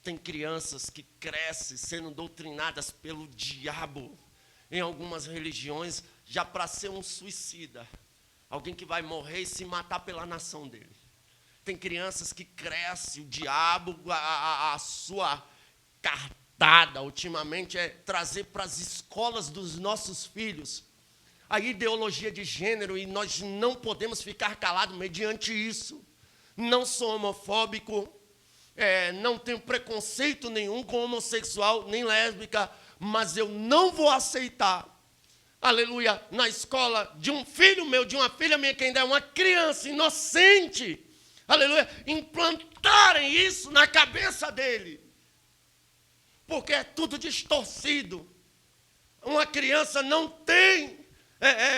Tem crianças que crescem sendo doutrinadas pelo diabo, em algumas religiões, já para ser um suicida, alguém que vai morrer e se matar pela nação dele. Tem crianças que crescem, o diabo, a sua cartada, ultimamente, é trazer para as escolas dos nossos filhos a ideologia de gênero, e nós não podemos ficar calados mediante isso. Não sou homofóbico, não tenho preconceito nenhum com homossexual, nem lésbica, mas eu não vou aceitar, aleluia, na escola de um filho meu, de uma filha minha, que ainda é uma criança inocente, aleluia, implantarem isso na cabeça dele, porque é tudo distorcido. Uma criança não tem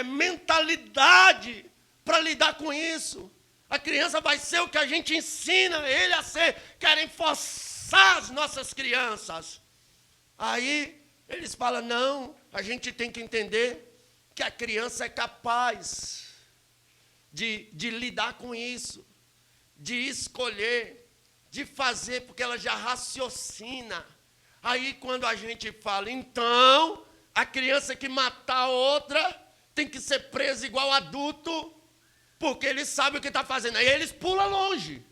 mentalidade para lidar com isso. A criança vai ser o que a gente ensina ele a ser. Querem forçar as nossas crianças. Aí eles falam, não, a gente tem que entender que a criança é capaz de lidar com isso, de escolher, de fazer, porque ela já raciocina. Aí quando a gente fala, então, a criança que matar a outra tem que ser presa igual adulto, porque eles sabem o que está fazendo. Aí eles pulam longe.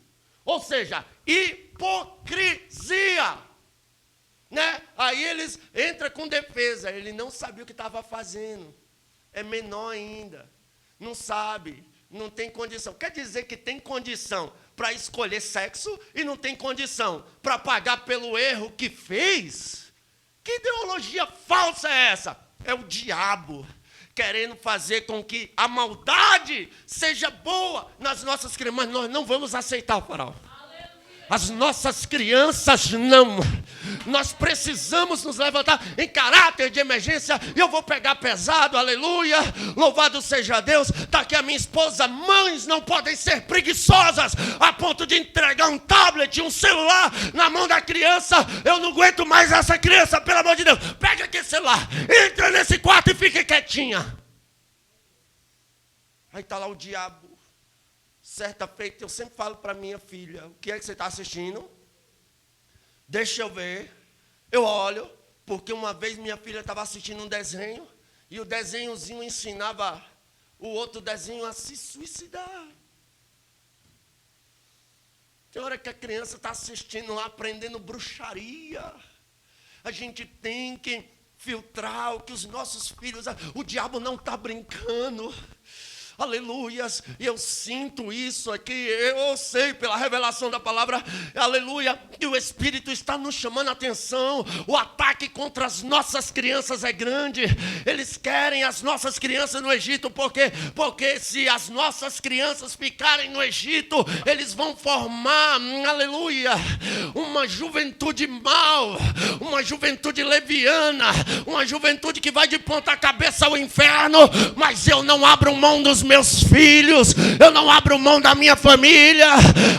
Ou seja, hipocrisia. Né? Aí eles entram com defesa. Ele não sabia o que estava fazendo. É menor ainda. Não sabe. Não tem condição. Quer dizer que tem condição para escolher sexo e não tem condição para pagar pelo erro que fez? Que ideologia falsa é essa? É o diabo querendo fazer com que a maldade seja boa nas nossas crianças. Mas nós não vamos aceitar, Faraó. As nossas crianças não. Nós precisamos nos levantar em caráter de emergência. Eu vou pegar pesado, aleluia. Louvado seja Deus. Está aqui a minha esposa. Mães não podem ser preguiçosas a ponto de entregar um tablet, um celular na mão da criança. Eu não aguento mais essa criança, pelo amor de Deus. Pega aquele celular, entra nesse quarto e fica quietinha. Aí está lá o diabo. Certa feita, eu sempre falo para minha filha, o que é que você está assistindo? Deixa eu ver. Eu olho, porque uma vez minha filha estava assistindo um desenho, e o desenhozinho ensinava o outro desenho a se suicidar. Tem hora que a criança está assistindo lá, aprendendo bruxaria. A gente tem que filtrar o que os nossos filhos... O diabo não está brincando. Aleluias, eu sinto isso aqui, eu sei pela revelação da palavra, aleluia, que o Espírito está nos chamando a atenção. O ataque contra as nossas crianças é grande. Eles querem as nossas crianças no Egito, porque se as nossas crianças ficarem no Egito, eles vão formar, aleluia, uma juventude mal, uma juventude leviana, uma juventude que vai de ponta cabeça ao inferno. Mas eu não abro mão dos meus filhos, eu não abro mão da minha família,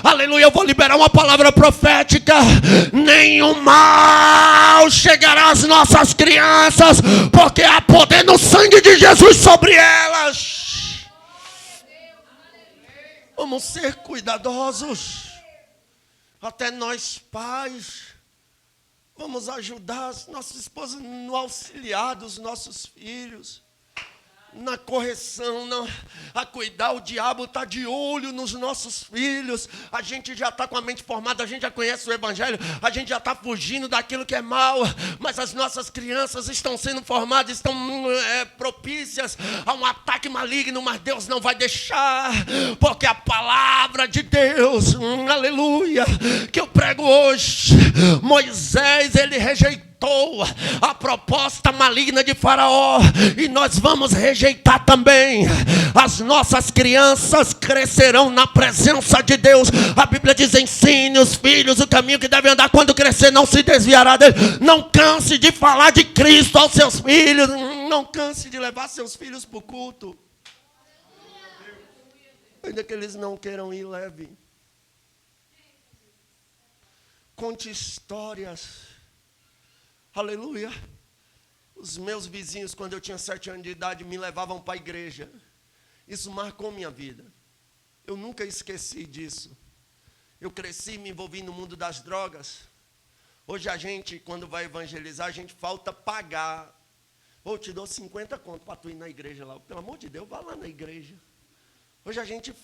aleluia. Eu vou liberar uma palavra profética: nenhum mal chegará às nossas crianças, porque há poder no sangue de Jesus sobre elas. Vamos ser cuidadosos, até nós pais, vamos ajudar as nossas esposas no auxiliar dos nossos filhos. na correção, a cuidar. O diabo está de olho nos nossos filhos. A gente já está com a mente formada, a gente já conhece o evangelho, a gente já está fugindo daquilo que é mal, mas as nossas crianças estão sendo formadas, estão propícias a um ataque maligno, mas Deus não vai deixar, porque a palavra de Deus, aleluia, que eu prego hoje, Moisés, ele rejeitou a proposta maligna de Faraó, e nós vamos rejeitar também. As nossas crianças crescerão na presença de Deus. A Bíblia diz: ensine os filhos o caminho que devem andar, quando crescer não se desviará dele. Não canse de falar de Cristo aos seus filhos, não canse de levar seus filhos para o culto, ainda que eles não queiram ir, leve. Conte histórias. Aleluia. Os meus vizinhos, quando eu tinha 7 anos de idade, me levavam para a igreja. Isso marcou minha vida. Eu nunca esqueci disso. Eu cresci, me envolvi no mundo das drogas. Hoje a gente, quando vai evangelizar, a gente falta pagar. Eu te dou 50 conto para tu ir na igreja lá. Pelo amor de Deus, vá lá na igreja. Hoje a gente,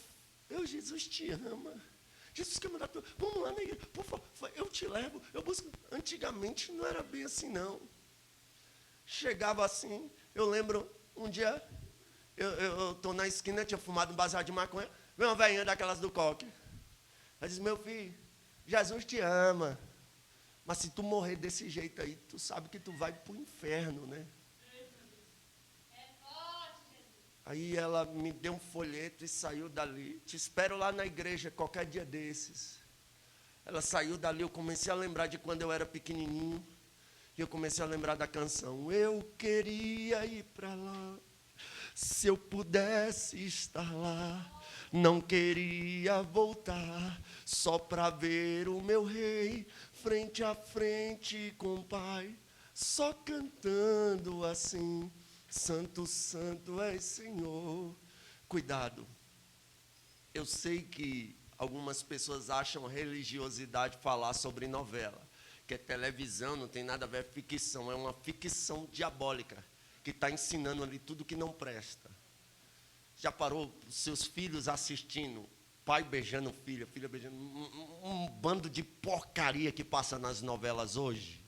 Jesus te ama. Jesus quer mandar tu, vamos lá na igreja, por favor, eu te levo, eu busco. Antigamente não era bem assim, não. Chegava assim, eu lembro, um dia, eu estou na esquina, tinha fumado um baseado de maconha, veio uma velhinha daquelas do coque. Ela disse: meu filho, Jesus te ama, mas se tu morrer desse jeito aí, tu sabe que tu vai para o inferno, né? Aí ela me deu um folheto e saiu dali. Te espero lá na igreja qualquer dia desses. Ela saiu dali, eu comecei a lembrar de quando eu era pequenininho. E eu comecei a lembrar da canção. Eu queria ir para lá, se eu pudesse estar lá. Não queria voltar, só para ver o meu rei, frente a frente com o Pai. Só cantando assim: Santo, Santo és Senhor. Cuidado. Eu sei que algumas pessoas acham religiosidade falar sobre novela, que é televisão, não tem nada a ver com ficção, é uma ficção diabólica, que está ensinando ali tudo que não presta. Já parou os seus filhos assistindo, pai beijando filha, filha beijando, um bando de porcaria que passa nas novelas hoje?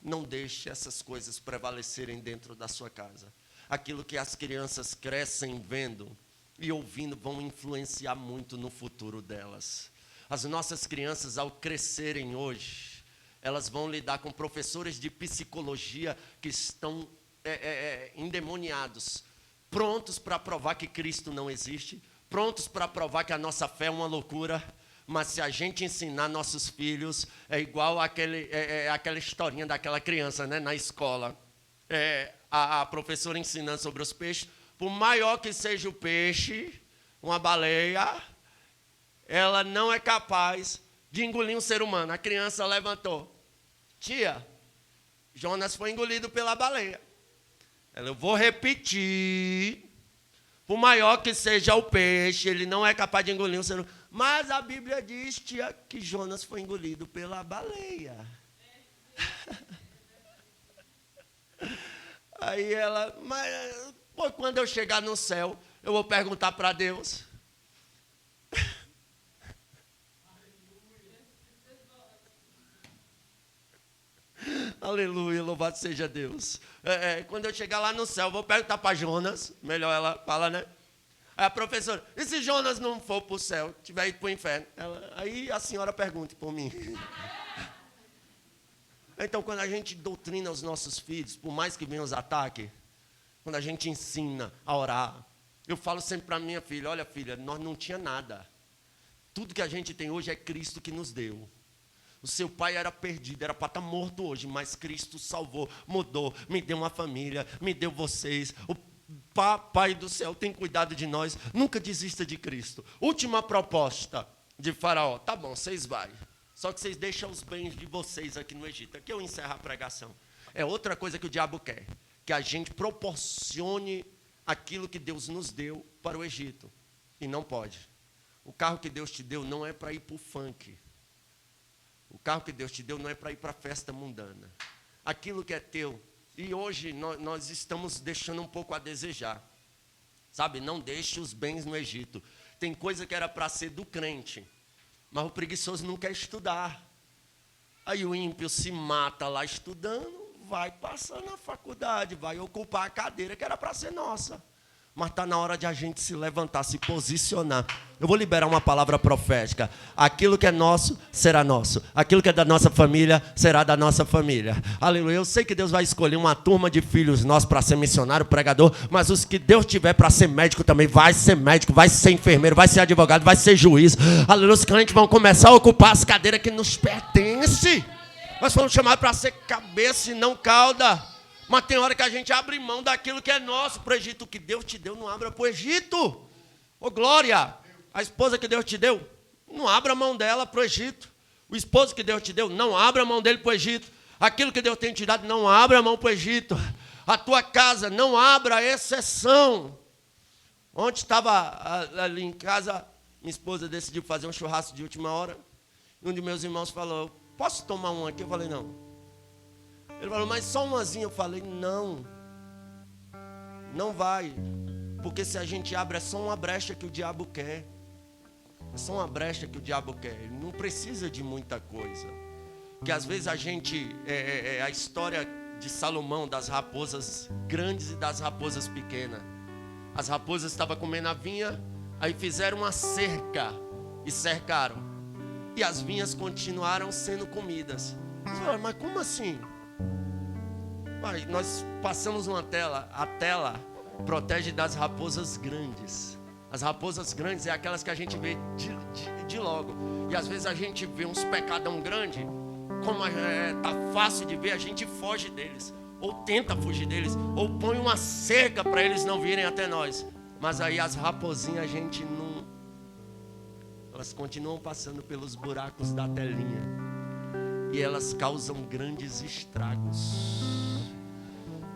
Não deixe essas coisas prevalecerem dentro da sua casa. Aquilo que as crianças crescem vendo e ouvindo vão influenciar muito no futuro delas. As nossas crianças, ao crescerem hoje, elas vão lidar com professores de psicologia que estão endemoniados, prontos para provar que Cristo não existe, prontos para provar que a nossa fé é uma loucura. Mas se a gente ensinar nossos filhos, é igual aquela historinha daquela criança, né, na escola. A professora ensinando sobre os peixes. Por maior que seja o peixe, uma baleia, ela não é capaz de engolir um ser humano. A criança levantou: tia, Jonas foi engolido pela baleia. Eu vou repetir. Por maior que seja o peixe, ele não é capaz de engolir um ser humano. Mas a Bíblia diz, tia, que Jonas foi engolido pela baleia. Aí ela, mas quando eu chegar no céu, eu vou perguntar para Deus. Aleluia, louvado seja Deus. Quando eu chegar lá no céu, eu vou perguntar para Jonas. Melhor ela fala, né? Aí a professora: e se Jonas não for para o céu, tiver ido para o inferno? Aí a senhora pergunte por mim. Então, quando a gente doutrina os nossos filhos, por mais que venham os ataques, quando a gente ensina a orar, eu falo sempre para minha filha: olha, filha, nós não tinha nada. Tudo que a gente tem hoje é Cristo que nos deu. O seu pai era perdido, era para estar morto hoje, mas Cristo salvou, mudou, me deu uma família, me deu vocês. O Pai do céu tem cuidado de nós. Nunca desista de Cristo. Última proposta de Faraó: tá bom, vocês vão, só que vocês deixam os bens de vocês aqui no Egito. Aqui eu encerro a pregação. É outra coisa que o diabo quer, que a gente proporcione aquilo que Deus nos deu para o Egito. E não pode. O carro que Deus te deu não é para ir para o funk. O carro que Deus te deu não é para ir para a festa mundana. Aquilo que é teu, E hoje nós estamos deixando um pouco a desejar. Sabe, não deixe os bens no Egito. Tem coisa que era para ser do crente, mas o preguiçoso não quer estudar. Aí o ímpio se mata lá estudando, vai passar na faculdade, vai ocupar a cadeira que era para ser nossa. Mas está na hora de a gente se levantar, se posicionar. Eu vou liberar uma palavra profética. Aquilo que é nosso, será nosso. Aquilo que é da nossa família, será da nossa família. Aleluia. Eu sei que Deus vai escolher uma turma de filhos nossos para ser missionário, pregador. Mas os que Deus tiver para ser médico também, vai ser médico, vai ser enfermeiro, vai ser advogado, vai ser juiz. Aleluia. Os crentes vão começar a ocupar as cadeiras que nos pertencem. Nós fomos chamados para ser cabeça e não cauda. Mas tem hora que a gente abre mão daquilo que é nosso para o Egito. O que Deus te deu, não abra para o Egito. Ô glória, a esposa que Deus te deu, não abra a mão dela para o Egito. O esposo que Deus te deu, não abra a mão dele para o Egito. Aquilo que Deus tem te dado, não abra a mão para o Egito. A tua casa, não abra exceção. Ontem estava ali em casa, minha esposa decidiu fazer um churrasco de última hora. E um de meus irmãos falou, posso tomar um aqui? Eu falei, não. Ele falou, mas só umazinha. Eu falei, não vai. Porque se a gente abre, é só uma brecha que o diabo quer. É só uma brecha que o diabo quer. Ele não precisa de muita coisa. Porque às vezes a gente, a história de Salomão, das raposas grandes e das raposas pequenas. As raposas estavam comendo a vinha, aí fizeram uma cerca e cercaram. E as vinhas continuaram sendo comidas. Mas como assim? Nós passamos uma tela, a tela protege das raposas grandes. As raposas grandes é aquelas que a gente vê de logo. E às vezes a gente vê uns pecadão grande, como tá fácil de ver, a gente foge deles. Ou tenta fugir deles, ou põe uma cerca para eles não virem até nós. Mas aí as raposinhas a gente não... Elas continuam passando pelos buracos da telinha. E elas causam grandes estragos.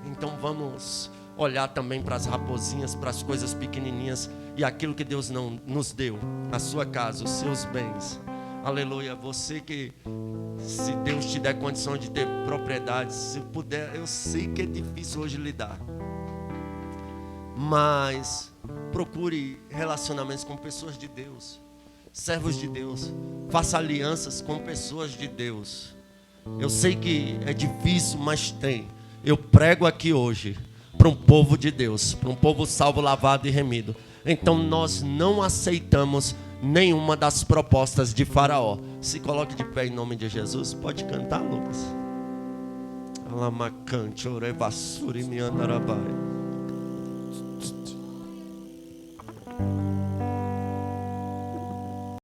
Então vamos olhar também para as raposinhas, para as coisas pequenininhas e aquilo que Deus não nos deu, a sua casa, os seus bens. Aleluia. Você que, se Deus te der condição de ter propriedades, se puder, eu sei que é difícil hoje lidar, mas procure relacionamentos com pessoas de Deus, servos de Deus. Faça alianças com pessoas de Deus. Eu sei que é difícil, mas tem. Eu prego aqui hoje para um povo de Deus, para um povo salvo, lavado e remido. Então nós não aceitamos nenhuma das propostas de Faraó. Se coloque de pé em nome de Jesus. Pode cantar, Lucas. Alamacante, orevassuri, miandarabai.